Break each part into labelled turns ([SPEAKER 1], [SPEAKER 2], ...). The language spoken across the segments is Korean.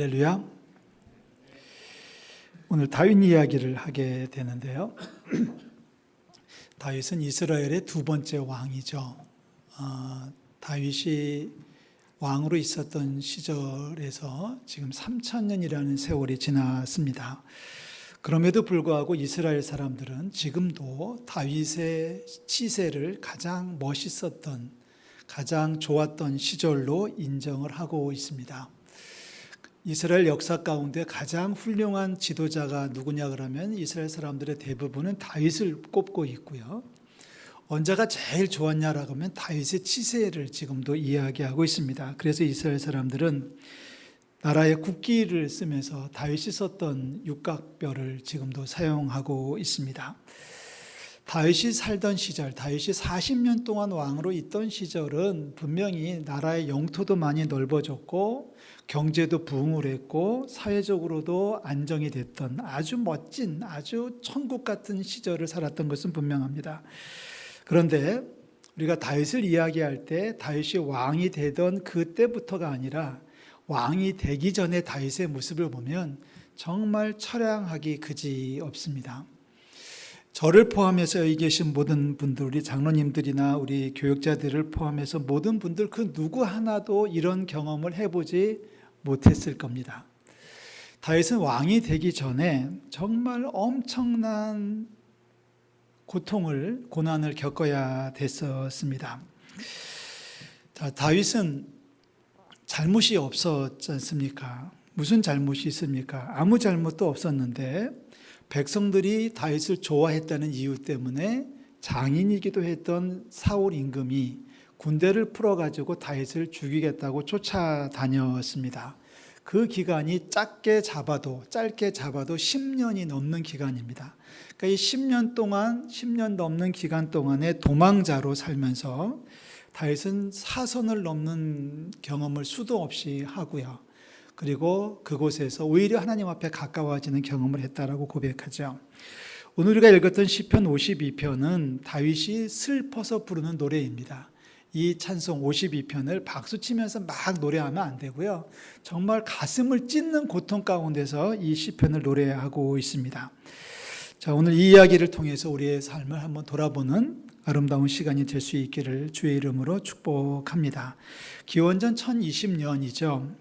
[SPEAKER 1] 할렐루야. 오늘 다윗 이야기를 하게 되는데요. 다윗은 이스라엘의 두 번째 왕이죠. 다윗이 왕으로 있었던 시절에서 지금 3,000년이라는 세월이 지났습니다. 그럼에도 불구하고 이스라엘 사람들은 지금도 다윗의 치세를 가장 멋있었던, 가장 좋았던 시절로 인정을 하고 있습니다. 이스라엘 역사 가운데 가장 훌륭한 지도자가 누구냐 그러면 이스라엘 사람들의 대부분은 다윗을 꼽고 있고요. 언제가 제일 좋았냐라고 하면 다윗의 치세를 지금도 이야기하고 있습니다. 그래서 이스라엘 사람들은 나라의 국기를 쓰면서 다윗이 썼던 육각별을 지금도 사용하고 있습니다. 다윗이 살던 시절, 다윗이 40년 동안 왕으로 있던 시절은 분명히 나라의 영토도 많이 넓어졌고 경제도 부흥을 했고 사회적으로도 안정이 됐던 아주 멋진, 아주 천국 같은 시절을 살았던 것은 분명합니다. 그런데 우리가 다윗을 이야기할 때 다윗이 왕이 되던 그때부터가 아니라 왕이 되기 전에 다윗의 모습을 보면 정말 처량하기 그지없습니다. 저를 포함해서 여기 계신 모든 분들, 우리 장로님들이나 우리 교육자들을 포함해서 모든 분들 그 누구 하나도 이런 경험을 해보지 못했을 겁니다. 다윗은 왕이 되기 전에 정말 엄청난 고난을 겪어야 됐었습니다. 자, 다윗은 잘못이 없었지 않습니까? 무슨 잘못이 있습니까? 아무 잘못도 없었는데 백성들이 다윗을 좋아했다는 이유 때문에 장인이기도 했던 사울 임금이 군대를 풀어가지고 다윗을 죽이겠다고 쫓아다녔습니다. 그 기간이 짧게 잡아도 10년이 넘는 기간입니다. 그러니까 이 10년 넘는 기간 동안에 도망자로 살면서 다윗은 사선을 넘는 경험을 수도 없이 하고요. 그리고 그곳에서 오히려 하나님 앞에 가까워지는 경험을 했다라고 고백하죠. 오늘 우리가 읽었던 시편 52편은 다윗이 슬퍼서 부르는 노래입니다. 이 찬송 52편을 박수치면서 막 노래하면 안 되고요. 정말 가슴을 찢는 고통 가운데서 이 시편을 노래하고 있습니다. 자, 오늘 이 이야기를 통해서 우리의 삶을 한번 돌아보는 아름다운 시간이 될 수 있기를 주의 이름으로 축복합니다. 기원전 1020년이죠.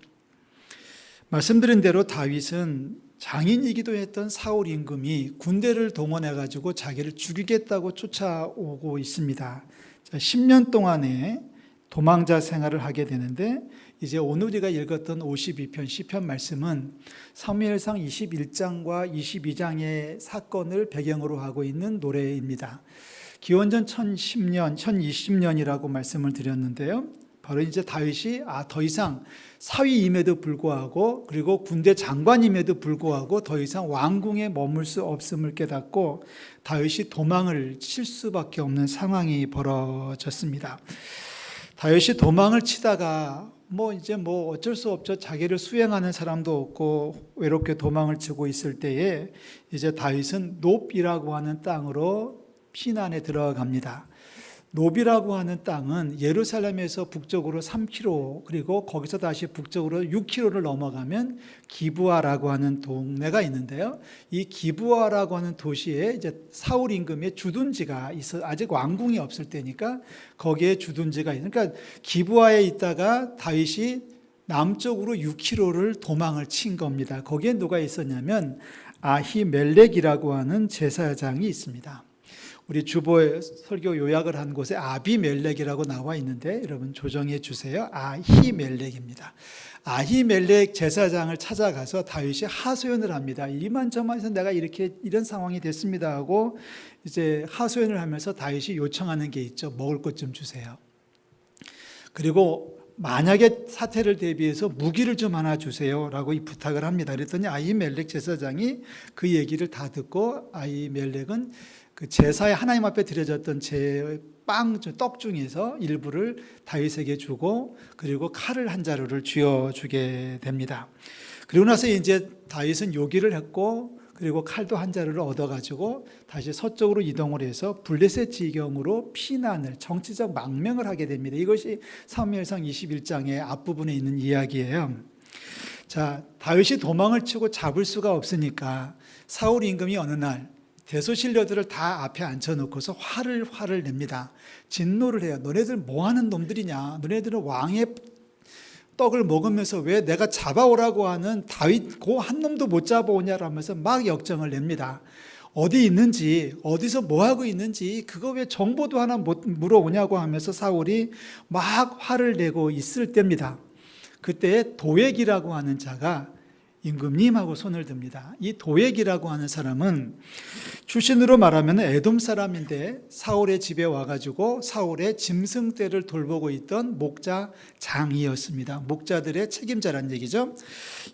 [SPEAKER 1] 말씀드린 대로 다윗은 장인이기도 했던 사울 임금이 군대를 동원해가지고 자기를 죽이겠다고 쫓아오고 있습니다. 10년 동안의 도망자 생활을 하게 되는데 이제 오늘 우리가 읽었던 52편 시편 말씀은 사무엘상 21장과 22장의 사건을 배경으로 하고 있는 노래입니다. 기원전 1010년, 1020년이라고 말씀을 드렸는데요. 바로 이제 다윗이 더 이상 사위임에도 불구하고 그리고 군대 장관임에도 불구하고 더 이상 왕궁에 머물 수 없음을 깨닫고 다윗이 도망을 칠 수밖에 없는 상황이 벌어졌습니다. 다윗이 도망을 치다가 이제 어쩔 수 없죠. 자기를 수행하는 사람도 없고 외롭게 도망을 치고 있을 때에 이제 다윗은 놉이라고 하는 땅으로 피난에 들어갑니다. 놉이라고 하는 땅은 예루살렘에서 북쪽으로 3km 그리고 거기서 다시 북쪽으로 6km를 넘어가면 기브아라고 하는 동네가 있는데요. 이 기브아라고 하는 도시에 이제 사울 임금의 주둔지가 있어 아직 왕궁이 없을 때니까 거기에 주둔지가 있는. 그러니까 기브아에 있다가 다윗이 남쪽으로 6km를 도망을 친 겁니다. 거기에 누가 있었냐면 아히멜렉이라고 하는 제사장이 있습니다. 우리 주보에 설교 요약을 한 곳에 아비멜렉이라고 나와 있는데 여러분 조정해 주세요. 아히멜렉입니다. 아히멜렉 제사장을 찾아가서 다윗이 하소연을 합니다. 이만저만 해서 내가 이런 상황이 됐습니다 하고 이제 하소연을 하면서 다윗이 요청하는 게 있죠. 먹을 것 좀 주세요. 그리고 만약에 사태를 대비해서 무기를 좀 하나 주세요라고 이 부탁을 합니다. 그랬더니 아히멜렉 제사장이 그 얘기를 다 듣고 아히멜렉은 그 제사에 하나님 앞에 드려졌던 떡 중에서 일부를 다윗에게 주고 그리고 칼을 한 자루를 쥐어주게 됩니다. 그리고 나서 이제 다윗은 요기를 했고 그리고 칼도 한 자루를 얻어가지고 다시 서쪽으로 이동을 해서 블레셋 지경으로 피난을 정치적 망명을 하게 됩니다. 이것이 사무엘상 21장의 앞부분에 있는 이야기예요. 자, 다윗이 도망을 치고 잡을 수가 없으니까 사울 임금이 어느 날 대소신료들을 다 앞에 앉혀놓고서 화를 냅니다. 진노를 해요. 너네들 뭐하는 놈들이냐? 너네들은 왕의 떡을 먹으면서 왜 내가 잡아오라고 하는 다윗 그 한 놈도 못 잡아오냐라면서 막 역정을 냅니다. 어디 있는지, 어디서 뭐하고 있는지 그거 왜 정보도 하나 못 물어오냐고 하면서 사울이 막 화를 내고 있을 때입니다. 그때 도액이라고 하는 자가 임금님하고 손을 듭니다. 이 도액이라고 하는 사람은 출신으로 말하면 에돔 사람인데 사울의 집에 와가지고 사울의 짐승떼를 돌보고 있던 목자장이었습니다. 목자들의 책임자란 얘기죠.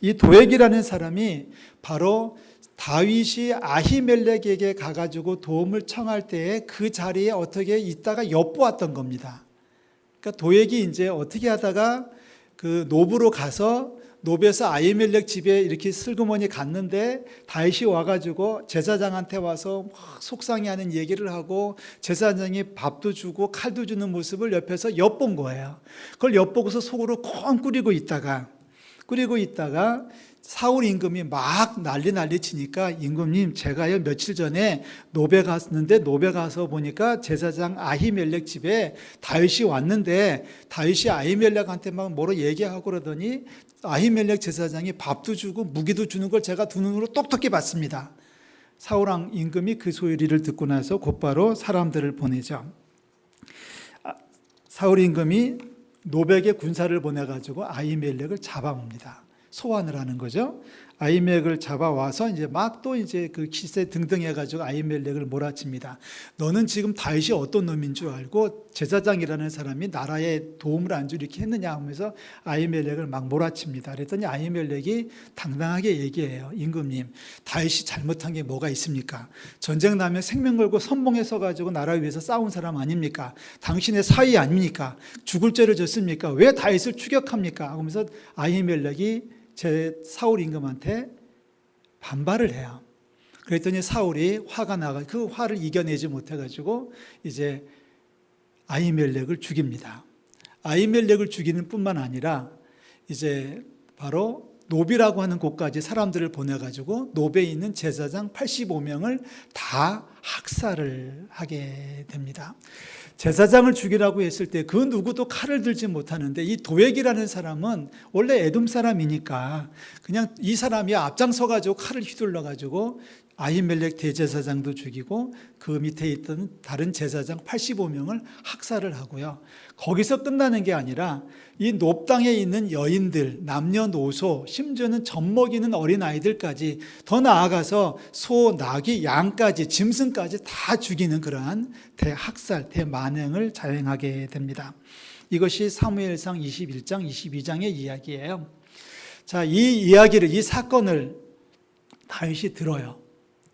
[SPEAKER 1] 이 도액이라는 사람이 바로 다윗이 아히멜렉에게 가가지고 도움을 청할 때에 그 자리에 어떻게 있다가 엿보았던 겁니다. 그러니까 도액이 이제 어떻게 하다가 그 노브로 가서 노브에서 아히멜렉 집에 이렇게 슬그머니 갔는데 다윗이 와가지고 제사장한테 와서 막 속상해하는 얘기를 하고 제사장이 밥도 주고 칼도 주는 모습을 옆에서 엿본 거예요. 그걸 엿보고서 속으로 콩 끓이고 있다가 사울 임금이 막 난리 치니까 임금님 제가요 며칠 전에 노베 갔는데 노베 가서 보니까 제사장 아히멜렉 집에 다윗이 왔는데 다윗이 아히멜렉한테 막 뭐로 얘기하고 그러더니 아히멜렉 제사장이 밥도 주고 무기도 주는 걸 제가 두 눈으로 똑똑히 봤습니다. 사울 임금이 그 소리를 듣고 나서 곧바로 사람들을 보내죠. 사울 임금이 노백의 군사를 보내가지고 아히멜렉을 잡아옵니다. 소환을 하는 거죠. 아히멜렉을 잡아와서 이제 막 또 이제 그 기세 등등 해가지고 아히멜렉을 몰아칩니다. 너는 지금 다윗이 어떤 놈인 줄 알고 제사장이라는 사람이 나라에 도움을 안 주게 했느냐 하면서 아히멜렉을 막 몰아칩니다. 그랬더니 아히멜렉이 당당하게 얘기해요. 임금님, 다윗이 잘못한 게 뭐가 있습니까? 전쟁 나면 생명 걸고 선봉에 서가지고 나라 위해서 싸운 사람 아닙니까? 당신의 사위 아닙니까? 죽을 죄를 졌습니까? 왜 다윗을 추격합니까? 하면서 아히멜렉이 제 사울 임금한테 반발을 해요. 그랬더니 사울이 화가 나가 그 화를 이겨내지 못해가지고 이제 아히멜렉을 죽입니다. 아히멜렉을 죽이는 뿐만 아니라 이제 바로 노비라고 하는 곳까지 사람들을 보내가지고 노베에 있는 제사장 85명을 다 학살을 하게 됩니다. 제사장을 죽이라고 했을 때 그 누구도 칼을 들지 못하는데 이 도액이라는 사람은 원래 에돔 사람이니까 그냥 이 사람이 앞장서가지고 칼을 휘둘러가지고 아히멜렉 대제사장도 죽이고 그 밑에 있던 다른 제사장 85명을 학살을 하고요. 거기서 끝나는 게 아니라 이 높 땅에 있는 여인들, 남녀노소, 심지어는 젖먹이는 어린아이들까지 더 나아가서 소, 나귀, 양까지 짐승까지 다 죽이는 그러한 대학살, 대만행을 자행하게 됩니다. 이것이 사무엘상 21장, 22장의 이야기예요. 자, 이 이야기를, 이 사건을 다윗이 들어요.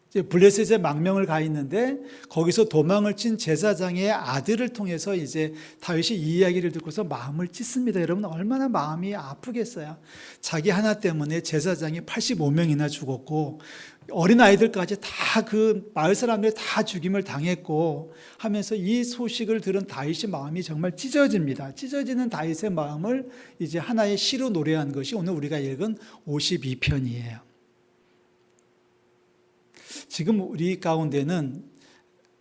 [SPEAKER 1] 이제 블레셋에 망명을 가 있는데 거기서 도망을 친 제사장의 아들을 통해서 이제 다윗이 이 이야기를 듣고서 마음을 찢습니다. 여러분 얼마나 마음이 아프겠어요. 자기 하나 때문에 제사장이 85명이나 죽었고 어린아이들까지 다 그 마을 사람들이 다 죽임을 당했고 하면서 이 소식을 들은 다윗의 마음이 정말 찢어집니다. 찢어지는 다윗의 마음을 이제 하나의 시로 노래한 것이 오늘 우리가 읽은 52편이에요. 지금 우리 가운데는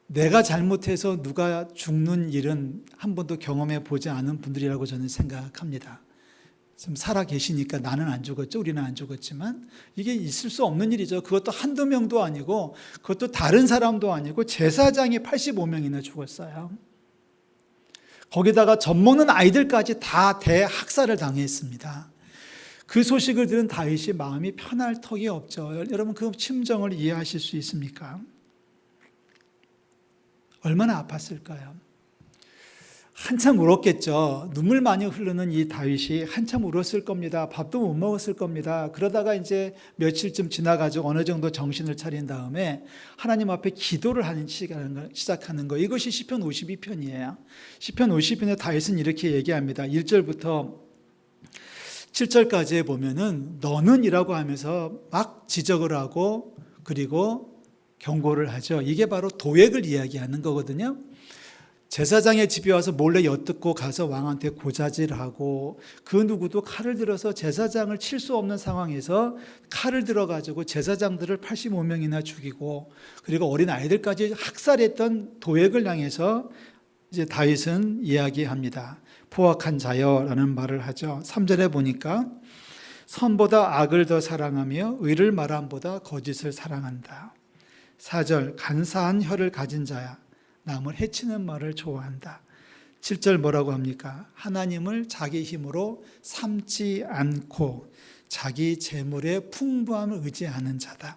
[SPEAKER 1] 내가 잘못해서 누가 죽는 일은 한 번도 경험해 보지 않은 분들이라고 저는 생각합니다. 지금 살아 계시니까 나는 안 죽었죠. 우리는 안 죽었지만 이게 있을 수 없는 일이죠. 그것도 한두 명도 아니고 그것도 다른 사람도 아니고 제사장이 85명이나 죽었어요. 거기다가 젖먹는 아이들까지 다 대학살을 당했습니다. 그 소식을 들은 다윗이 마음이 편할 턱이 없죠. 여러분 그 심정을 이해하실 수 있습니까? 얼마나 아팠을까요? 한참 울었겠죠. 눈물 많이 흐르는 이 다윗이 한참 울었을 겁니다. 밥도 못 먹었을 겁니다. 그러다가 이제 며칠쯤 지나가지고 어느 정도 정신을 차린 다음에 하나님 앞에 기도를 하는 시작하는 거. 이것이 시편 52편이에요. 시편 52편에 다윗은 이렇게 얘기합니다. 1절부터 7절까지에 보면은 너는 이라고 하면서 막 지적을 하고 그리고 경고를 하죠. 이게 바로 도액을 이야기하는 거거든요. 제사장의 집에 와서 몰래 엿듣고 가서 왕한테 고자질하고 그 누구도 칼을 들어서 제사장을 칠 수 없는 상황에서 칼을 들어가지고 제사장들을 85명이나 죽이고 그리고 어린 아이들까지 학살했던 도액을 향해서 이제 다윗은 이야기합니다. 포악한 자여라는 말을 하죠. 3절에 보니까 선보다 악을 더 사랑하며 의를 말함보다 거짓을 사랑한다. 4절 간사한 혀를 가진 자야 남을 해치는 말을 좋아한다. 7절 뭐라고 합니까? 하나님을 자기 힘으로 삼지 않고 자기 재물의 풍부함을 의지하는 자다.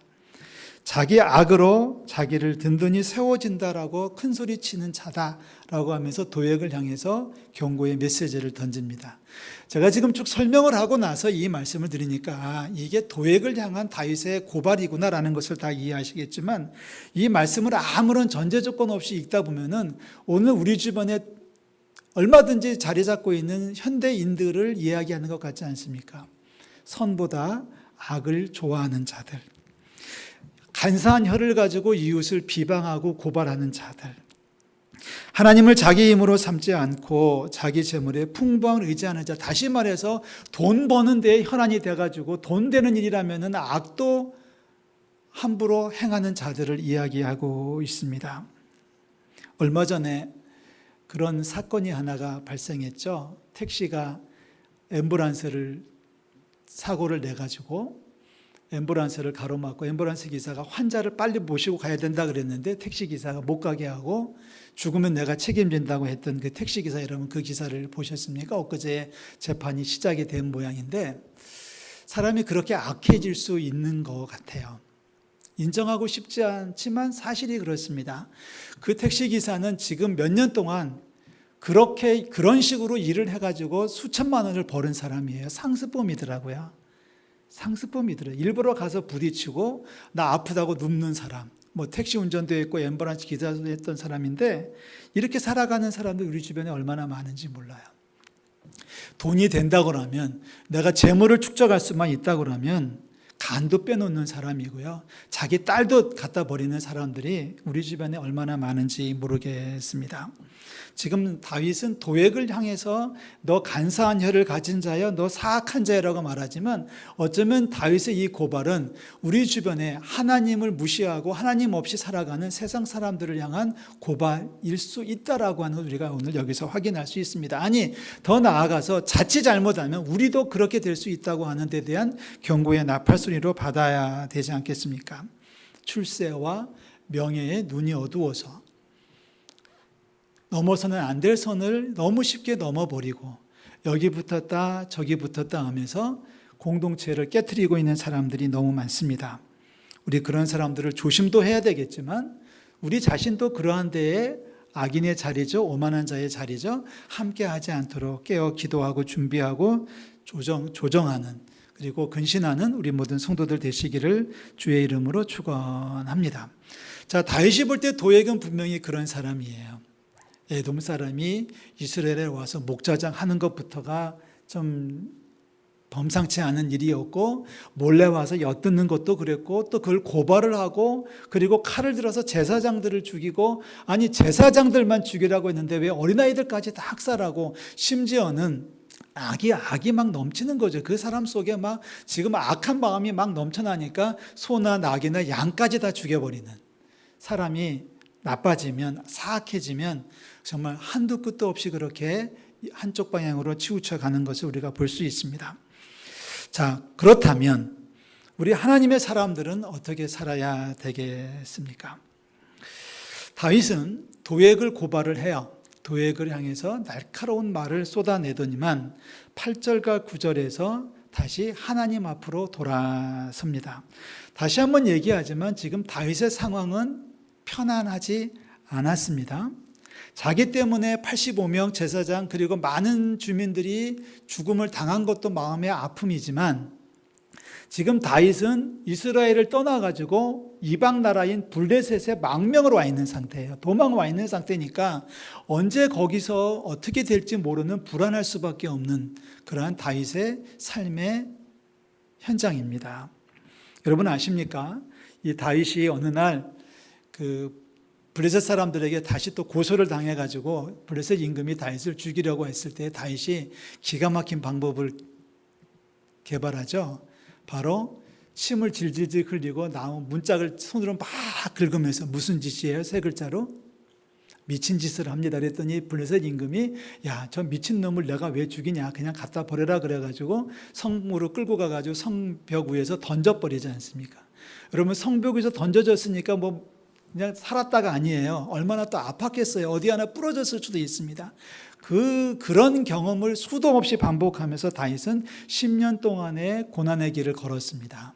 [SPEAKER 1] 자기 악으로 자기를 든든히 세워진다라고 큰소리치는 자다라고 하면서 도액을 향해서 경고의 메시지를 던집니다. 제가 지금 쭉 설명을 하고 나서 이 말씀을 드리니까 이게 도액을 향한 다윗의 고발이구나라는 것을 다 이해하시겠지만 이 말씀을 아무런 전제 조건 없이 읽다 보면은 오늘 우리 주변에 얼마든지 자리 잡고 있는 현대인들을 이야기하는 것 같지 않습니까? 선보다 악을 좋아하는 자들, 간사한 혀를 가지고 이웃을 비방하고 고발하는 자들, 하나님을 자기 힘으로 삼지 않고 자기 재물에 풍부함을 의지하는 자, 다시 말해서 돈 버는 데에 혈안이 돼가지고 돈 되는 일이라면 악도 함부로 행하는 자들을 이야기하고 있습니다. 얼마 전에 그런 사건이 하나가 발생했죠. 택시가 앰뷸런스를 사고를 내가지고 앰뷸런스를 가로막고 앰뷸런스 기사가 환자를 빨리 모시고 가야 된다 그랬는데 택시 기사가 못 가게 하고 죽으면 내가 책임진다고 했던 그 택시 기사, 여러분 그 기사를 보셨습니까? 엊그제 재판이 시작이 된 모양인데 사람이 그렇게 악해질 수 있는 것 같아요. 인정하고 싶지 않지만 사실이 그렇습니다. 그 택시 기사는 지금 몇 년 동안 그런 식으로 일을 해가지고 수천만 원을 버는 사람이에요. 상습범이더라고요. 상습범이더라고요. 일부러 가서 부딪히고 나 아프다고 눕는 사람, 뭐 택시 운전도 했고 앰뷸런스 기사도 했던 사람인데 이렇게 살아가는 사람들 우리 주변에 얼마나 많은지 몰라요. 돈이 된다고 하면 내가 재물을 축적할 수만 있다고 하면 간도 빼놓는 사람이고요. 자기 딸도 갖다 버리는 사람들이 우리 주변에 얼마나 많은지 모르겠습니다. 지금 다윗은 도액을 향해서 너 간사한 혀를 가진 자여, 너 사악한 자여라고 말하지만 어쩌면 다윗의 이 고발은 우리 주변에 하나님을 무시하고 하나님 없이 살아가는 세상 사람들을 향한 고발일 수 있다라고 하는 걸 우리가 오늘 여기서 확인할 수 있습니다. 아니, 더 나아가서 자칫 잘못하면 우리도 그렇게 될 수 있다고 하는 데 대한 경고의 나팔소리로 받아야 되지 않겠습니까? 출세와 명예에 눈이 어두워서 넘어서는 안 될 선을 너무 쉽게 넘어버리고 여기 붙었다 저기 붙었다 하면서 공동체를 깨트리고 있는 사람들이 너무 많습니다. 우리 그런 사람들을 조심도 해야 되겠지만 우리 자신도 그러한 데에 악인의 자리죠, 오만한 자의 자리죠, 함께 하지 않도록 깨어 기도하고 준비하고 조정하는, 그리고 근신하는 우리 모든 성도들 되시기를 주의 이름으로 축원합니다. 자, 다윗이 볼 때 도액은 분명히 그런 사람이에요. 에돔 사람이 이스라엘에 와서 목자장 하는 것부터가 좀 범상치 않은 일이었고 몰래 와서 엿듣는 것도 그랬고 또 그걸 고발을 하고 그리고 칼을 들어서 제사장들을 죽이고, 아니 제사장들만 죽이라고 했는데 왜 어린아이들까지 다 학살하고 심지어는 악이 막 넘치는 거죠. 그 사람 속에 막 지금 악한 마음이 막 넘쳐나니까 소나 낙이나 양까지 다 죽여버리는, 사람이 나빠지면 사악해지면 정말 한도 끝도 없이 그렇게 한쪽 방향으로 치우쳐 가는 것을 우리가 볼 수 있습니다. 자, 그렇다면 우리 하나님의 사람들은 어떻게 살아야 되겠습니까? 다윗은 도액을 고발을 해요. 도액을 향해서 날카로운 말을 쏟아내더니만 8절과 9절에서 다시 하나님 앞으로 돌아섭니다. 다시 한번 얘기하지만 지금 다윗의 상황은 편안하지 않았습니다. 자기 때문에 85명 제사장 그리고 많은 주민들이 죽음을 당한 것도 마음의 아픔이지만 지금 다윗은 이스라엘을 떠나가지고 이방 나라인 블레셋에 망명으로 와 있는 상태예요. 도망 와 있는 상태니까 언제 거기서 어떻게 될지 모르는 불안할 수밖에 없는 그러한 다윗의 삶의 현장입니다. 여러분 아십니까? 이 다윗이 어느 날 그 블레셋 사람들에게 다시 또 고소를 당해가지고 블레셋 임금이 다윗을 죽이려고 했을 때 다윗이 기가 막힌 방법을 개발하죠. 바로 침을 질질질 흘리고 나무 문짝을 손으로 막 긁으면서 무슨 짓이에요? 세 글자로 미친 짓을 합니다. 그랬더니 블레셋 임금이 야, 저 미친 놈을 내가 왜 죽이냐? 그냥 갖다 버려라 그래가지고 성으로 끌고 가가지고 성벽 위에서 던져버리지 않습니까? 여러분 성벽 위에서 던져졌으니까 뭐 그냥 살았다가 아니에요. 얼마나 또 아팠겠어요. 어디 하나 부러졌을 수도 있습니다. 그런 경험을 수도 없이 반복하면서 다윗은 10년 동안의 고난의 길을 걸었습니다.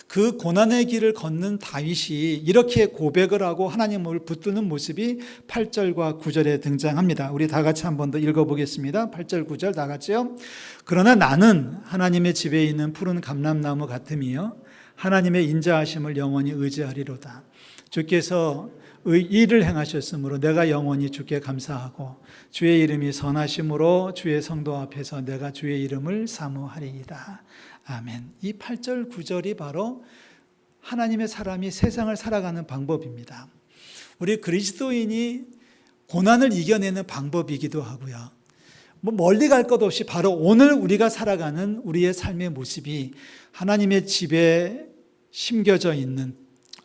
[SPEAKER 1] 그 고난의 길을 걷는 다윗이 이렇게 고백을 하고 하나님을 붙드는 모습이 8절과 9절에 등장합니다. 우리 다 같이 한 번 더 읽어보겠습니다. 8절 9절 다 같이요. 그러나 나는 하나님의 집에 있는 푸른 감람나무 같음이요 하나님의 인자하심을 영원히 의지하리로다. 주께서 일을 행하셨으므로 내가 영원히 주께 감사하고 주의 이름이 선하심으로 주의 성도 앞에서 내가 주의 이름을 사모하리이다. 아멘. 이 8절 9절이 바로 하나님의 사람이 세상을 살아가는 방법입니다. 우리 그리스도인이 고난을 이겨내는 방법이기도 하고요. 뭐 멀리 갈 것 없이 바로 오늘 우리가 살아가는 우리의 삶의 모습이 하나님의 집에 심겨져 있는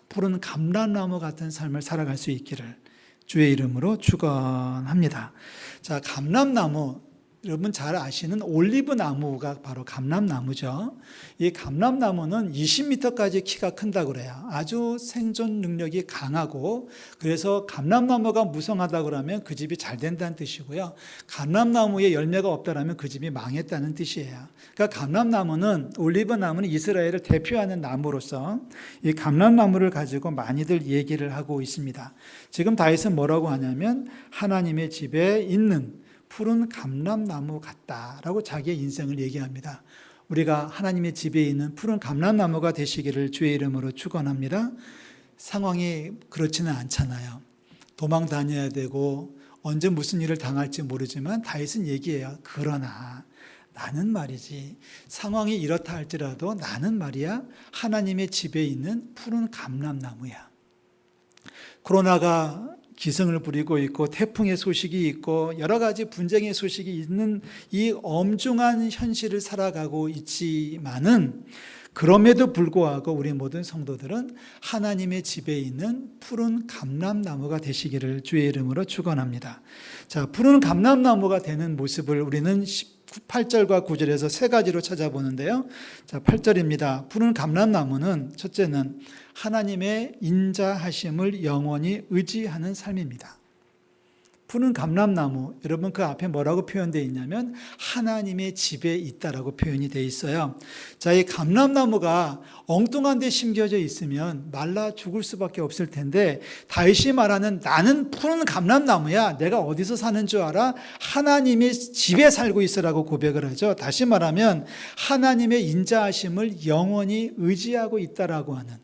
[SPEAKER 1] 푸른 감람나무 같은 삶을 살아갈 수 있기를 주의 이름으로 축원합니다. 자, 감람나무 여러분 잘 아시는 올리브 나무가 바로 감람나무죠. 이 감람나무는 20m까지 키가 큰다고 그래요. 아주 생존 능력이 강하고 그래서 감람나무가 무성하다고 그러면 그 집이 잘 된다는 뜻이고요. 감람나무에 열매가 없다라면 그 집이 망했다는 뜻이에요. 그러니까 감람나무는 올리브 나무는 이스라엘을 대표하는 나무로서 이 감람나무를 가지고 많이들 얘기를 하고 있습니다. 지금 다윗은 뭐라고 하냐면 하나님의 집에 있는 푸른 감람나무 같다라고 자기의 인생을 얘기합니다. 우리가 하나님의 집에 있는 푸른 감람나무가 되시기를 주의 이름으로 축원합니다. 상황이 그렇지는 않잖아요. 도망 다녀야 되고 언제 무슨 일을 당할지 모르지만 다윗은 얘기해요. 그러나 나는 말이지 상황이 이렇다 할지라도 나는 말이야 하나님의 집에 있는 푸른 감람나무야. 코로나가 기승을 부리고 있고 태풍의 소식이 있고 여러 가지 분쟁의 소식이 있는 이 엄중한 현실을 살아가고 있지만은 그럼에도 불구하고 우리 모든 성도들은 하나님의 집에 있는 푸른 감람나무가 되시기를 주의 이름으로 축원합니다. 자, 푸른 감람나무가 되는 모습을 우리는 8절과 9절에서 세 가지로 찾아보는데요. 자, 8절입니다. 푸른 감람나무는 첫째는 하나님의 인자하심을 영원히 의지하는 삶입니다. 푸른 감람나무, 여러분 그 앞에 뭐라고 표현되어 있냐면 하나님의 집에 있다라고 표현이 되어 있어요. 자, 이 감람나무가 엉뚱한 데 심겨져 있으면 말라 죽을 수밖에 없을 텐데 다윗이 말하는 나는 푸른 감람나무야. 내가 어디서 사는 줄 알아? 하나님의 집에 살고 있으라고 고백을 하죠. 다시 말하면 하나님의 인자하심을 영원히 의지하고 있다라고 하는,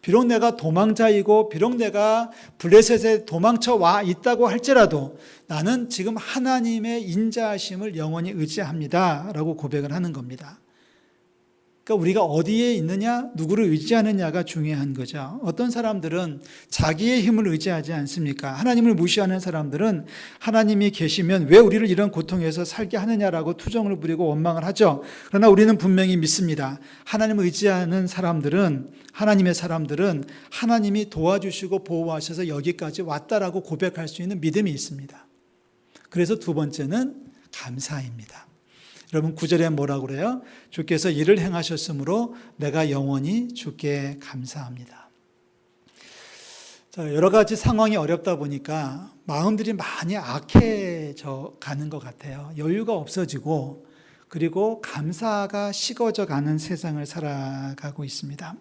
[SPEAKER 1] 비록 내가 도망자이고 비록 내가 블레셋에 도망쳐 와 있다고 할지라도 나는 지금 하나님의 인자하심을 영원히 의지합니다 라고 고백을 하는 겁니다. 그러니까 우리가 어디에 있느냐, 누구를 의지하느냐가 중요한 거죠. 어떤 사람들은 자기의 힘을 의지하지 않습니까? 하나님을 무시하는 사람들은 하나님이 계시면 왜 우리를 이런 고통에서 살게 하느냐라고 투정을 부리고 원망을 하죠. 그러나 우리는 분명히 믿습니다. 하나님을 의지하는 사람들은, 하나님의 사람들은 하나님이 도와주시고 보호하셔서 여기까지 왔다라고 고백할 수 있는 믿음이 있습니다. 그래서 두 번째는 감사입니다. 여러분 9절에 뭐라고 그래요? 주께서 일을 행하셨으므로 내가 영원히 주께 감사합니다. 자, 여러 가지 상황이 어렵다 보니까 마음들이 많이 악해져 가는 것 같아요. 여유가 없어지고 그리고 감사가 식어져 가는 세상을 살아가고 있습니다.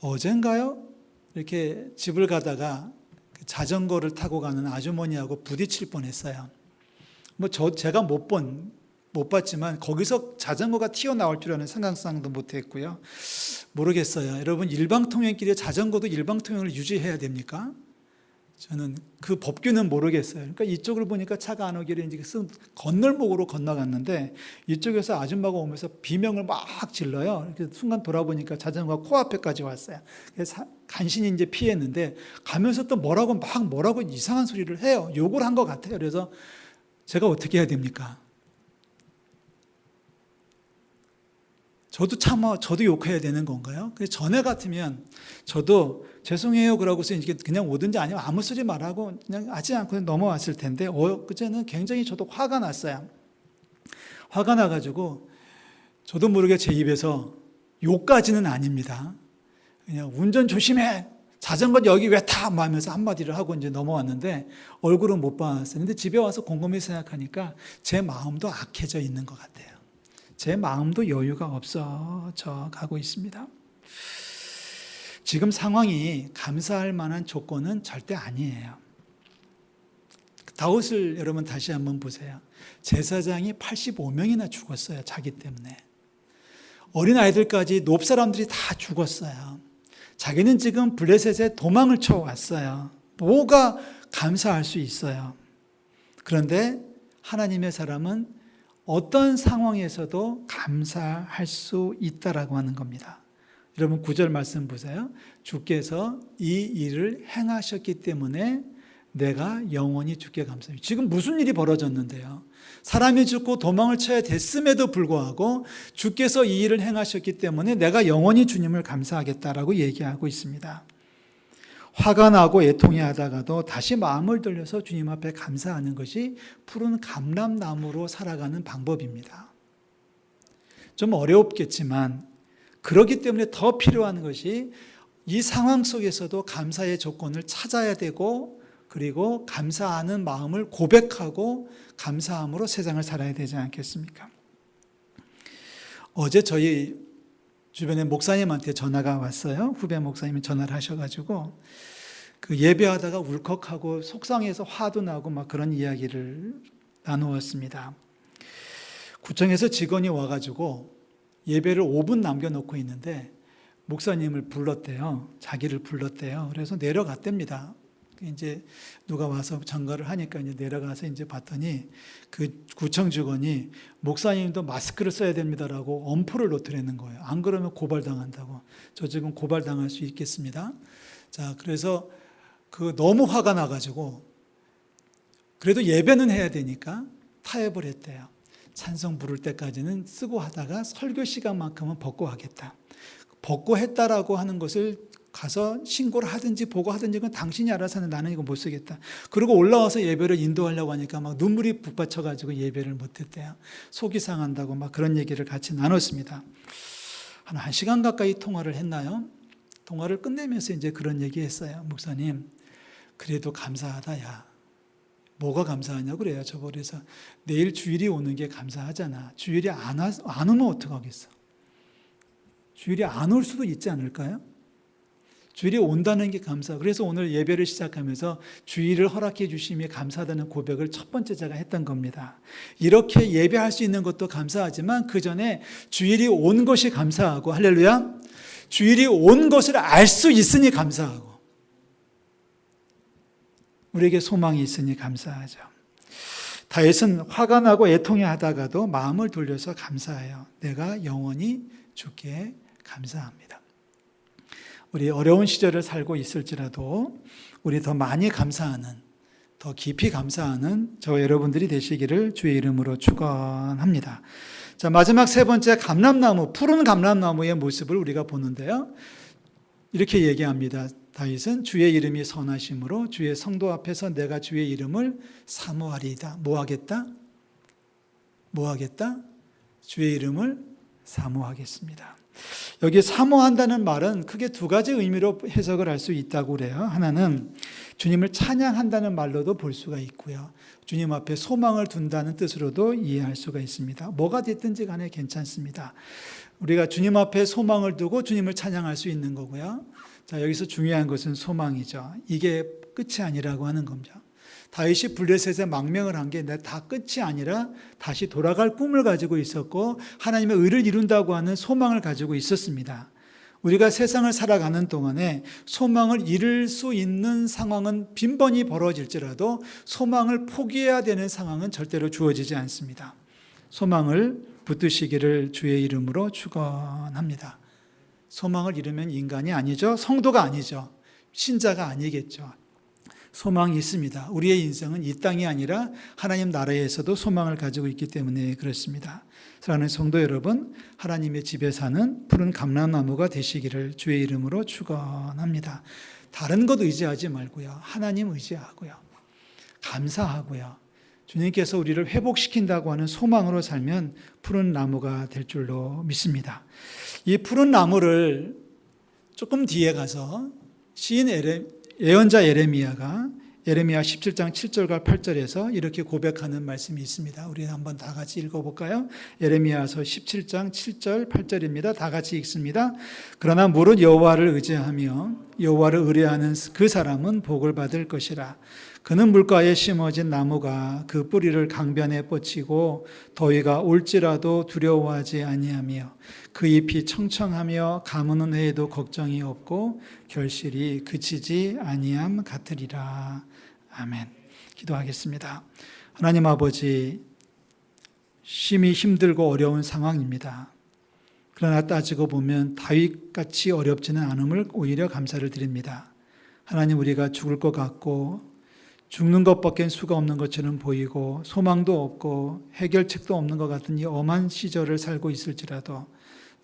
[SPEAKER 1] 어젠가요? 이렇게 집을 가다가 자전거를 타고 가는 아주머니하고 부딪힐 뻔했어요. 제가 못 봤지만 거기서 자전거가 튀어나올 줄은 상상도 못했고요. 모르겠어요. 여러분 일방통행길에 자전거도 일방통행을 유지해야 됩니까? 저는 그 법규는 모르겠어요. 그러니까 이쪽을 보니까 차가 안 오길래 이제 건널목으로 건너갔는데 이쪽에서 아줌마가 오면서 비명을 막 질러요. 순간 돌아보니까 자전거가 코앞에까지 왔어요. 그래서 간신히 이제 피했는데 가면서 또 뭐라고 이상한 소리를 해요. 욕을 한 것 같아요. 그래서 제가 어떻게 해야 됩니까? 저도 욕해야 되는 건가요? 전에 같으면 저도 죄송해요 그러고서 이제 그냥 오든지 아니면 아무 소리 말하고 그냥 하지 않고 넘어왔을 텐데 그제는 굉장히 저도 화가 났어요. 화가 나가지고 저도 모르게 제 입에서 욕까지는 아닙니다. 그냥 운전 조심해. 자전거 여기 왜 타? 하면서 한마디를 하고 이제 넘어왔는데 얼굴은 못 봤어요. 근데 집에 와서 곰곰이 생각하니까 제 마음도 악해져 있는 것 같아요. 제 마음도 여유가 없어져 가고 있습니다. 지금 상황이 감사할 만한 조건은 절대 아니에요. 다윗을 여러분 다시 한번 보세요. 제사장이 85명이나 죽었어요. 자기 때문에. 어린아이들까지 높 사람들이 다 죽었어요. 자기는 지금 블레셋에 도망을 쳐왔어요. 뭐가 감사할 수 있어요. 그런데 하나님의 사람은 어떤 상황에서도 감사할 수 있다라고 하는 겁니다. 여러분 9절 말씀 보세요. 주께서 이 일을 행하셨기 때문에 내가 영원히 주께 감사합니다. 지금 무슨 일이 벌어졌는데요. 사람이 죽고 도망을 쳐야 됐음에도 불구하고 주께서 이 일을 행하셨기 때문에 내가 영원히 주님을 감사하겠다라고 얘기하고 있습니다. 화가 나고 애통해하다가도 다시 마음을 돌려서 주님 앞에 감사하는 것이 푸른 감람나무로 살아가는 방법입니다. 좀 어렵겠지만 그렇기 때문에 더 필요한 것이 이 상황 속에서도 감사의 조건을 찾아야 되고 그리고 감사하는 마음을 고백하고 감사함으로 세상을 살아야 되지 않겠습니까? 어제 저희 주변에 목사님한테 전화가 왔어요. 후배 목사님이 전화를 하셔가지고 그 예배하다가 울컥하고 속상해서 화도 나고 막 그런 이야기를 나누었습니다. 구청에서 직원이 와가지고 예배를 5분 남겨놓고 있는데 목사님을 불렀대요. 자기를 불렀대요. 그래서 내려갔답니다. 이제 누가 와서 전가를 하니까 이제 내려가서 이제 봤더니 그 구청 직원이 목사님도 마스크를 써야 됩니다라고 엄포를 놓더라는 거예요. 안 그러면 고발당한다고. 저 지금 고발당할 수 있겠습니다. 자, 그래서 그 너무 화가 나가지고 그래도 예배는 해야 되니까 타협을 했대요. 찬송 부를 때까지는 쓰고 하다가 설교 시간만큼은 벗고 하겠다. 벗고 했다라고 하는 것을 가서 신고를 하든지 보고하든지 그건 당신이 알아서 하는 나는 이거 못 쓰겠다. 그리고 올라와서 예배를 인도하려고 하니까 막 눈물이 북받쳐가지고 예배를 못했대요. 속이 상한다고 막 그런 얘기를 같이 나눴습니다. 한 1시간 가까이 통화를 했나요? 통화를 끝내면서 이제 그런 얘기 했어요. 목사님, 그래도 감사하다, 야. 뭐가 감사하냐고 그래요. 저 그래서 내일 주일이 오는 게 감사하잖아. 주일이 안 오면 어떡하겠어? 주일이 안 올 수도 있지 않을까요? 주일이 온다는 게 감사. 그래서 오늘 예배를 시작하면서 주일을 허락해 주심에 감사하다는 고백을 첫 번째 제가 했던 겁니다. 이렇게 예배할 수 있는 것도 감사하지만 그 전에 주일이 온 것이 감사하고, 할렐루야, 주일이 온 것을 알 수 있으니 감사하고, 우리에게 소망이 있으니 감사하죠. 다윗은 화가 나고 애통해 하다가도 마음을 돌려서 감사해요. 내가 영원히 주께 감사합니다. 우리 어려운 시절을 살고 있을지라도 우리 더 많이 감사하는, 더 깊이 감사하는 저 여러분들이 되시기를 주의 이름으로 축원합니다. 자, 마지막 세 번째, 감람나무, 푸른 감람나무의 모습을 우리가 보는데요. 이렇게 얘기합니다. 다윗은 주의 이름이 선하심으로 주의 성도 앞에서 내가 주의 이름을 사모하리이다. 뭐 하겠다? 뭐 하겠다? 주의 이름을 사모하겠습니다. 여기 사모한다는 말은 크게 두 가지 의미로 해석을 할 수 있다고 그래요. 하나는 주님을 찬양한다는 말로도 볼 수가 있고요. 주님 앞에 소망을 둔다는 뜻으로도 이해할 수가 있습니다. 뭐가 됐든지 간에 괜찮습니다. 우리가 주님 앞에 소망을 두고 주님을 찬양할 수 있는 거고요. 자, 여기서 중요한 것은 소망이죠. 이게 끝이 아니라고 하는 겁니다. 다윗이 블레셋에 망명을 한 게 다 끝이 아니라 다시 돌아갈 꿈을 가지고 있었고 하나님의 의를 이룬다고 하는 소망을 가지고 있었습니다. 우리가 세상을 살아가는 동안에 소망을 잃을 수 있는 상황은 빈번히 벌어질지라도 소망을 포기해야 되는 상황은 절대로 주어지지 않습니다. 소망을 붙드시기를 주의 이름으로 축원합니다. 소망을 잃으면 인간이 아니죠. 성도가 아니죠. 신자가 아니겠죠. 소망이 있습니다. 우리의 인생은 이 땅이 아니라 하나님 나라에서도 소망을 가지고 있기 때문에 그렇습니다. 사랑하는 성도 여러분, 하나님의 집에 사는 푸른 감람나무가 되시기를 주의 이름으로 축원합니다. 다른 것 의지하지 말고요. 하나님 의지하고요. 감사하고요. 주님께서 우리를 회복시킨다고 하는 소망으로 살면 푸른 나무가 될 줄로 믿습니다. 이 푸른 나무를 조금 뒤에 가서 시인 예언자 예레미야가 예레미야 17장 7절과 8절에서 이렇게 고백하는 말씀이 있습니다. 우리 한번 다 같이 읽어볼까요? 예레미야서 17장 7절 8절입니다. 다 같이 읽습니다. 그러나 무릇 여호와를 의지하며 여호와를 의뢰하는 그 사람은 복을 받을 것이라. 그는 물가에 심어진 나무가 그 뿌리를 강변에 뻗치고 더위가 올지라도 두려워하지 아니하며 그 잎이 청청하며 가무는 해에도 걱정이 없고 결실이 그치지 아니함 같으리라. 아멘. 기도하겠습니다. 하나님 아버지, 심히 힘들고 어려운 상황입니다. 그러나 따지고 보면 다윗같이 어렵지는 않음을 오히려 감사를 드립니다. 하나님, 우리가 죽을 것 같고 죽는 것밖엔 수가 없는 것처럼 보이고 소망도 없고 해결책도 없는 것 같은 이 엄한 시절을 살고 있을지라도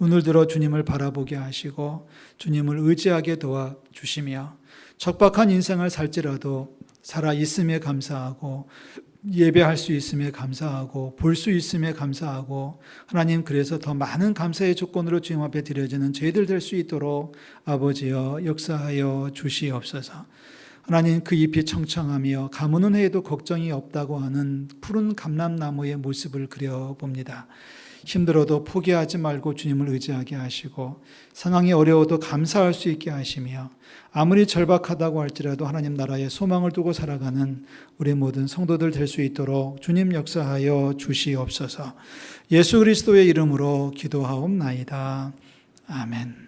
[SPEAKER 1] 눈을 들어 주님을 바라보게 하시고 주님을 의지하게 도와주시며 척박한 인생을 살지라도 살아있음에 감사하고 예배할 수 있음에 감사하고 볼 수 있음에 감사하고 하나님, 그래서 더 많은 감사의 조건으로 주님 앞에 드려지는 저희들 될 수 있도록 아버지여 역사하여 주시옵소서. 하나님, 그 잎이 청청하며 가무는 해에도 걱정이 없다고 하는 푸른 감람나무의 모습을 그려봅니다. 힘들어도 포기하지 말고 주님을 의지하게 하시고 상황이 어려워도 감사할 수 있게 하시며 아무리 절박하다고 할지라도 하나님 나라에 소망을 두고 살아가는 우리 모든 성도들 될 수 있도록 주님 역사하여 주시옵소서. 예수 그리스도의 이름으로 기도하옵나이다. 아멘.